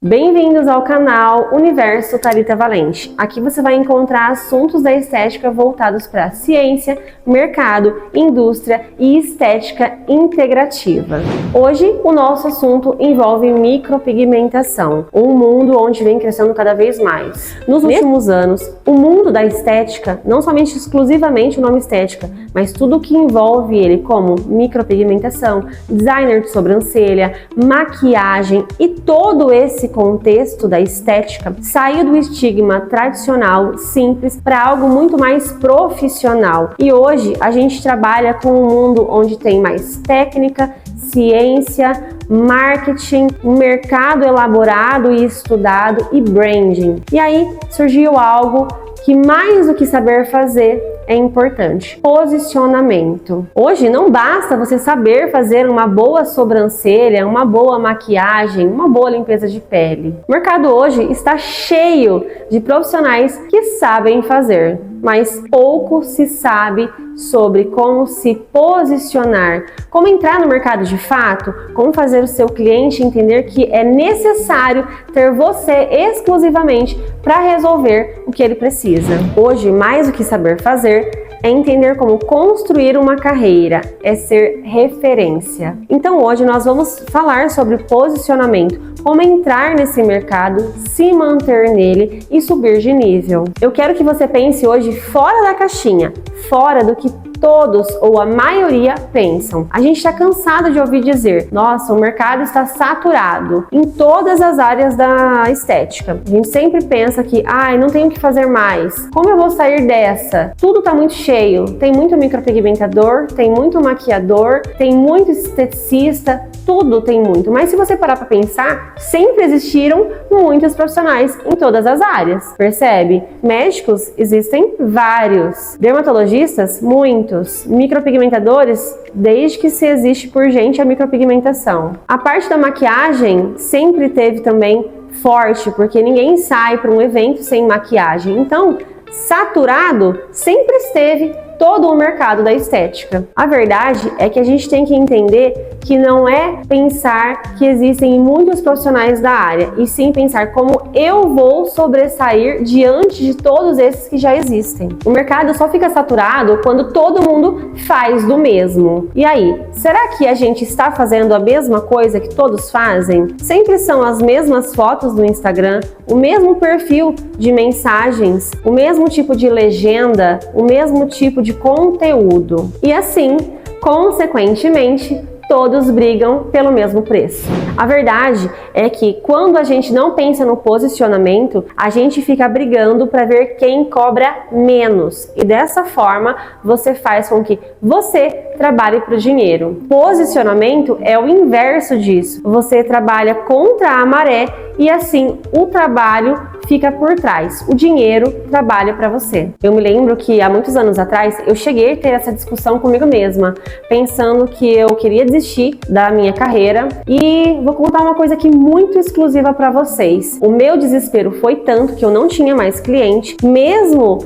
Bem-vindos ao canal Universo Thalita Valente. Aqui você vai encontrar assuntos da estética voltados para ciência, mercado, indústria e estética integrativa. Hoje o nosso assunto envolve micropigmentação, um mundo onde vem crescendo cada vez mais. Nos últimos anos, o mundo da estética, não somente exclusivamente o nome estética, mas tudo o que envolve ele, como micropigmentação, designer de sobrancelha, maquiagem e todo esse contexto da estética, saiu do estigma tradicional, simples, para algo muito mais profissional. E hoje a gente trabalha com um mundo onde tem mais técnica, ciência, marketing, um mercado elaborado e estudado e branding. E aí surgiu algo que mais do que saber fazer é importante: posicionamento. Hoje não basta você saber fazer uma boa sobrancelha, uma boa maquiagem, uma boa limpeza de pele. O mercado hoje está cheio de profissionais que sabem fazer, mas pouco se sabe sobre como se posicionar, como entrar no mercado de fato, como fazer o seu cliente entender que é necessário ter você exclusivamente para resolver o que ele precisa. Hoje, mais do que saber fazer, é entender como construir uma carreira, é ser referência. Então hoje nós vamos falar sobre posicionamento, como entrar nesse mercado, se manter nele e subir de nível. Eu quero que você pense hoje fora da caixinha, fora do que todos ou a maioria pensam. A gente está cansado de ouvir dizer: nossa, o mercado está saturado em todas as áreas da estética. A gente sempre pensa que, não tenho o que fazer mais. Como eu vou sair dessa? Tudo está muito cheio. Tem muito micropigmentador, tem muito maquiador, tem muito esteticista, tudo tem muito. Mas se você parar para pensar, sempre existiram muitos profissionais em todas as áreas. Percebe? Médicos existem vários. Dermatologistas, muitos. Micropigmentadores, desde que se existe por gente a micropigmentação. A parte da maquiagem sempre teve também forte, porque ninguém sai para um evento sem maquiagem. Então, saturado sempre esteve todo o mercado da estética. A verdade é que a gente tem que entender que não é pensar que existem muitos profissionais da área, e sim pensar como eu vou sobressair diante de todos esses que já existem. O mercado só fica saturado quando todo mundo faz do mesmo. E aí, será que a gente está fazendo a mesma coisa que todos fazem? Sempre são as mesmas fotos no Instagram, o mesmo perfil de mensagens, o mesmo tipo de legenda, o mesmo tipo de conteúdo. E assim, consequentemente, todos brigam pelo mesmo preço. A verdade é que quando a gente não pensa no posicionamento, a gente fica brigando para ver quem cobra menos. E dessa forma, você faz com que você trabalhe para o dinheiro. Posicionamento é o inverso disso. Você trabalha contra a maré e assim o trabalho fica por trás. O dinheiro trabalha para você. Eu me lembro que há muitos anos atrás eu cheguei a ter essa discussão comigo mesma, pensando que eu queria desistir da minha carreira. E vou contar uma coisa aqui muito exclusiva para vocês. O meu desespero foi tanto que eu não tinha mais cliente, mesmo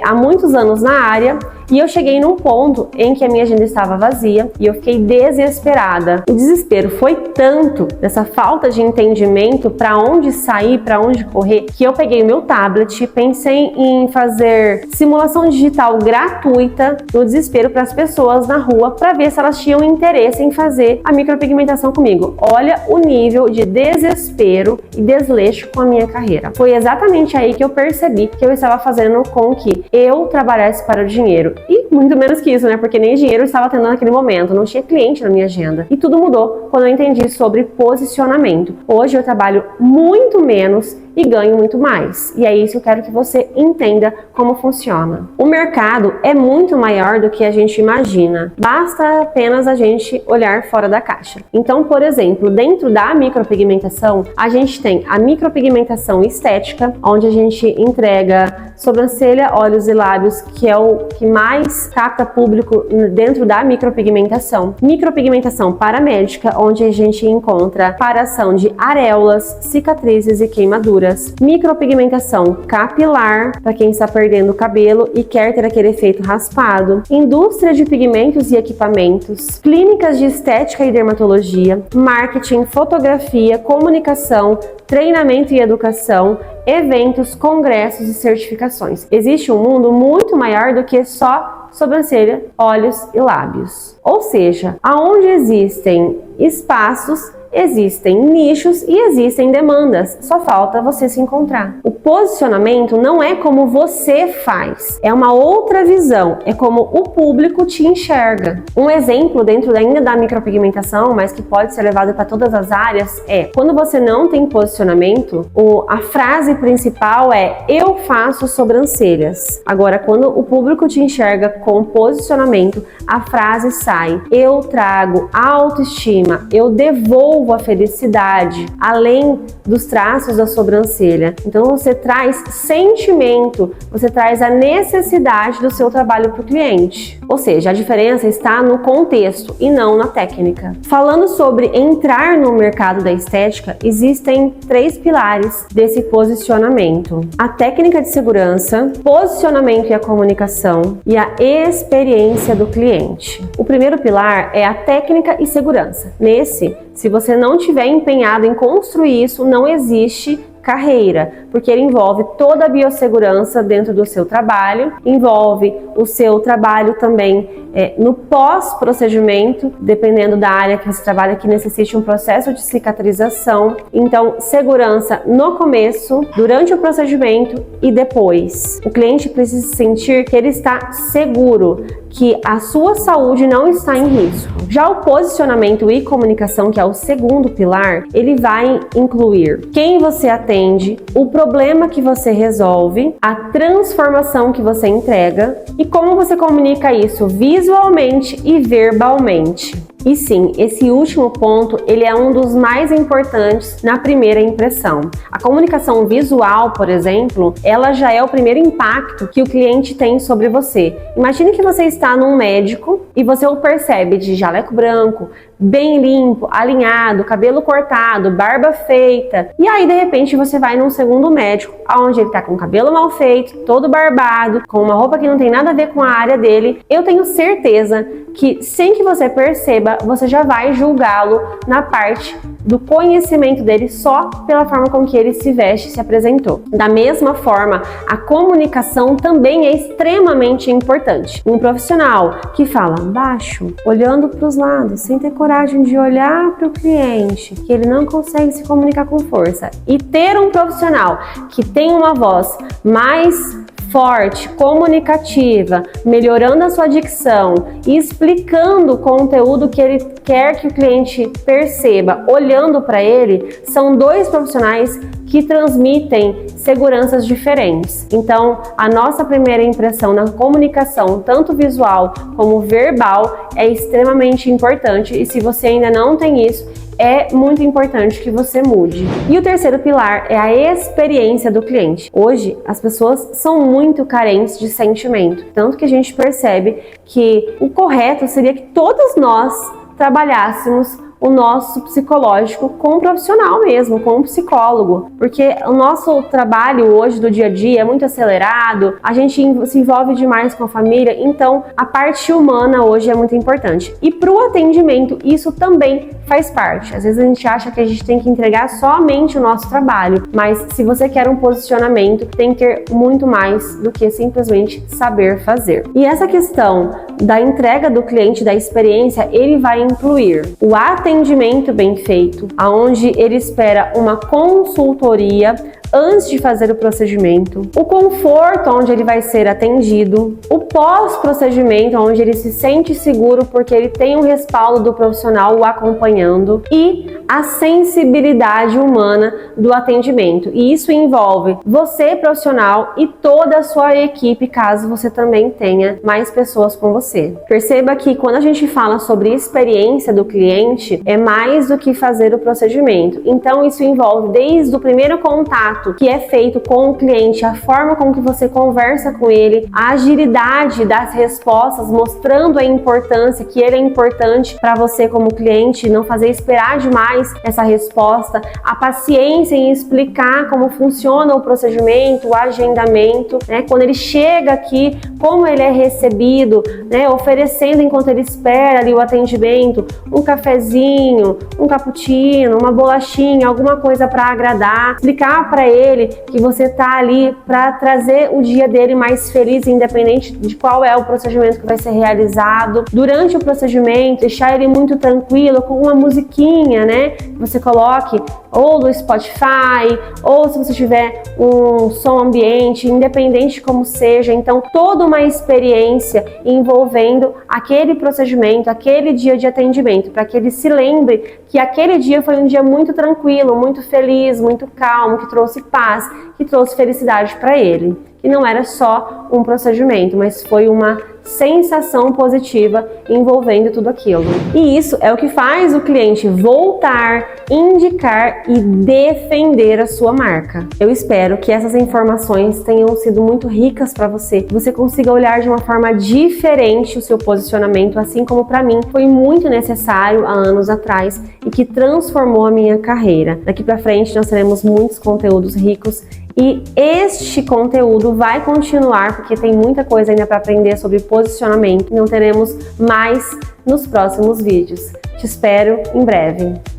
há muitos anos na área. E eu cheguei num ponto em que a minha agenda estava vazia e eu fiquei desesperada. O desespero foi tanto dessa falta de entendimento para onde sair, para onde correr, que eu peguei o meu tablet, pensei em fazer simulação digital gratuita no desespero para as pessoas na rua para ver se elas tinham interesse em fazer a micropigmentação comigo. Olha o nível de desespero e desleixo com a minha carreira. Foi exatamente aí que eu percebi que eu estava fazendo com que eu trabalhasse para o dinheiro. E muito menos que isso, né? Porque nem dinheiro eu estava tendo naquele momento, não tinha cliente na minha agenda. E tudo mudou quando eu entendi sobre posicionamento. Hoje eu trabalho muito menos e ganho muito mais. E é isso que eu quero que você entenda como funciona. O mercado é muito maior do que a gente imagina. Basta apenas a gente olhar fora da caixa. Então, por exemplo, dentro da micropigmentação, a gente tem a micropigmentação estética, onde a gente entrega sobrancelha, olhos e lábios, que é o que mais capta público dentro da micropigmentação. Micropigmentação paramédica, onde a gente encontra paração de areolas, cicatrizes e queimaduras. Micropigmentação capilar, para quem está perdendo o cabelo e quer ter aquele efeito raspado. Indústria de pigmentos e equipamentos. Clínicas de estética e dermatologia. Marketing, fotografia, comunicação, treinamento e educação, eventos, congressos e certificações. Existe um mundo muito maior do que só sobrancelha, olhos e lábios. Ou seja, aonde existem espaços, existem nichos e existem demandas, só falta você se encontrar. O posicionamento não é como você faz, é uma outra visão, é como o público te enxerga. Um exemplo dentro ainda da micropigmentação, mas que pode ser levado para todas as áreas, é quando você não tem posicionamento, a frase principal é eu faço sobrancelhas. Agora, quando o público te enxerga com posicionamento, a frase sai eu trago autoestima, eu devolvo a felicidade, além dos traços da sobrancelha. Então você traz sentimento, você traz a necessidade do seu trabalho para o cliente. Ou seja, a diferença está no contexto e não na técnica. Falando sobre entrar no mercado da estética, existem 3 pilares desse posicionamento: a técnica de segurança, posicionamento e a comunicação e a experiência do cliente. O primeiro pilar é a técnica e segurança. Nesse, se você não tiver empenhado em construir isso, não existe carreira, porque ele envolve toda a biossegurança dentro do seu trabalho, envolve o seu trabalho também no pós-procedimento, dependendo da área que você trabalha, que necessite um processo de cicatrização. Então, segurança no começo, durante o procedimento e depois. O cliente precisa sentir que ele está seguro, que a sua saúde não está em risco. Já o posicionamento e comunicação, que é o segundo pilar, ele vai incluir quem você atende, o problema que você resolve, a transformação que você entrega e como você comunica isso visualmente e verbalmente. E sim, esse último ponto, ele é um dos mais importantes na primeira impressão. A comunicação visual, por exemplo, ela já é o primeiro impacto que o cliente tem sobre você. Imagine que você está num médico e você o percebe de jaleco branco, bem limpo, alinhado, cabelo cortado, barba feita. E aí, de repente, você vai num segundo médico, onde ele tá com o cabelo mal feito, todo barbado, com uma roupa que não tem nada a ver com a área dele. Eu tenho certeza que, sem que você perceba, você já vai julgá-lo na parte do conhecimento dele só pela forma com que ele se veste e se apresentou. Da mesma forma, a comunicação também é extremamente importante. Um profissional que fala baixo, olhando para os lados, sem ter coragem de olhar para o cliente, que ele não consegue se comunicar com força, e ter um profissional que tem uma voz mais forte, comunicativa, melhorando a sua dicção e explicando o conteúdo que ele quer que o cliente perceba, olhando para ele, são 2 profissionais que transmitem seguranças diferentes. Então, a nossa primeira impressão na comunicação, tanto visual como verbal, é extremamente importante, e se você ainda não tem isso, é muito importante que você mude. E o terceiro pilar é a experiência do cliente. Hoje, as pessoas são muito carentes de sentimento, tanto que a gente percebe que o correto seria que todos nós trabalhássemos o nosso psicológico com um profissional mesmo, com um psicólogo, porque o nosso trabalho hoje do dia a dia é muito acelerado, a gente se envolve demais com a família, então a parte humana hoje é muito importante. E para o atendimento, isso também faz parte. Às vezes a gente acha que a gente tem que entregar somente o nosso trabalho, mas se você quer um posicionamento, tem que ter muito mais do que simplesmente saber fazer. E essa questão da entrega do cliente, da experiência, ele vai incluir o atendimento bem feito, aonde ele espera uma consultoria antes de fazer o procedimento, o conforto onde ele vai ser atendido, o pós-procedimento onde ele se sente seguro porque ele tem um respaldo do profissional o acompanhando, e a sensibilidade humana do atendimento. E isso envolve você, profissional, e toda a sua equipe, caso você também tenha mais pessoas com você. Perceba que quando a gente fala sobre experiência do cliente, é mais do que fazer o procedimento. Então isso envolve desde o primeiro contato contato que é feito com o cliente, a forma com que você conversa com ele, a agilidade das respostas, mostrando a importância, que ele é importante para você como cliente, não fazer esperar demais essa resposta, a paciência em explicar como funciona o procedimento, o agendamento, né? Quando ele chega aqui, como ele é recebido, né? Oferecendo enquanto ele espera ali o atendimento, um cafezinho, um cappuccino, uma bolachinha, alguma coisa para agradar, explicar para ele que você tá ali para trazer o dia dele mais feliz, independente de qual é o procedimento que vai ser realizado. Durante o procedimento, deixar ele muito tranquilo com uma musiquinha, né? Que você coloque ou do Spotify, ou se você tiver um som ambiente, independente de como seja. Então, toda uma experiência envolvendo aquele procedimento, aquele dia de atendimento, para que ele se lembre que aquele dia foi um dia muito tranquilo, muito feliz, muito calmo, que trouxe paz, que trouxe felicidade para ele. Que não era só um procedimento, mas foi uma sensação positiva envolvendo tudo aquilo. E isso é o que faz o cliente voltar, indicar e defender a sua marca. Eu espero que essas informações tenham sido muito ricas para você, que você consiga olhar de uma forma diferente o seu posicionamento, assim como para mim foi muito necessário há anos atrás e que transformou a minha carreira. Daqui para frente nós teremos muitos conteúdos ricos e este conteúdo vai continuar porque tem muita coisa ainda para aprender sobre posicionamento. Não teremos mais nos próximos vídeos. Te espero em breve.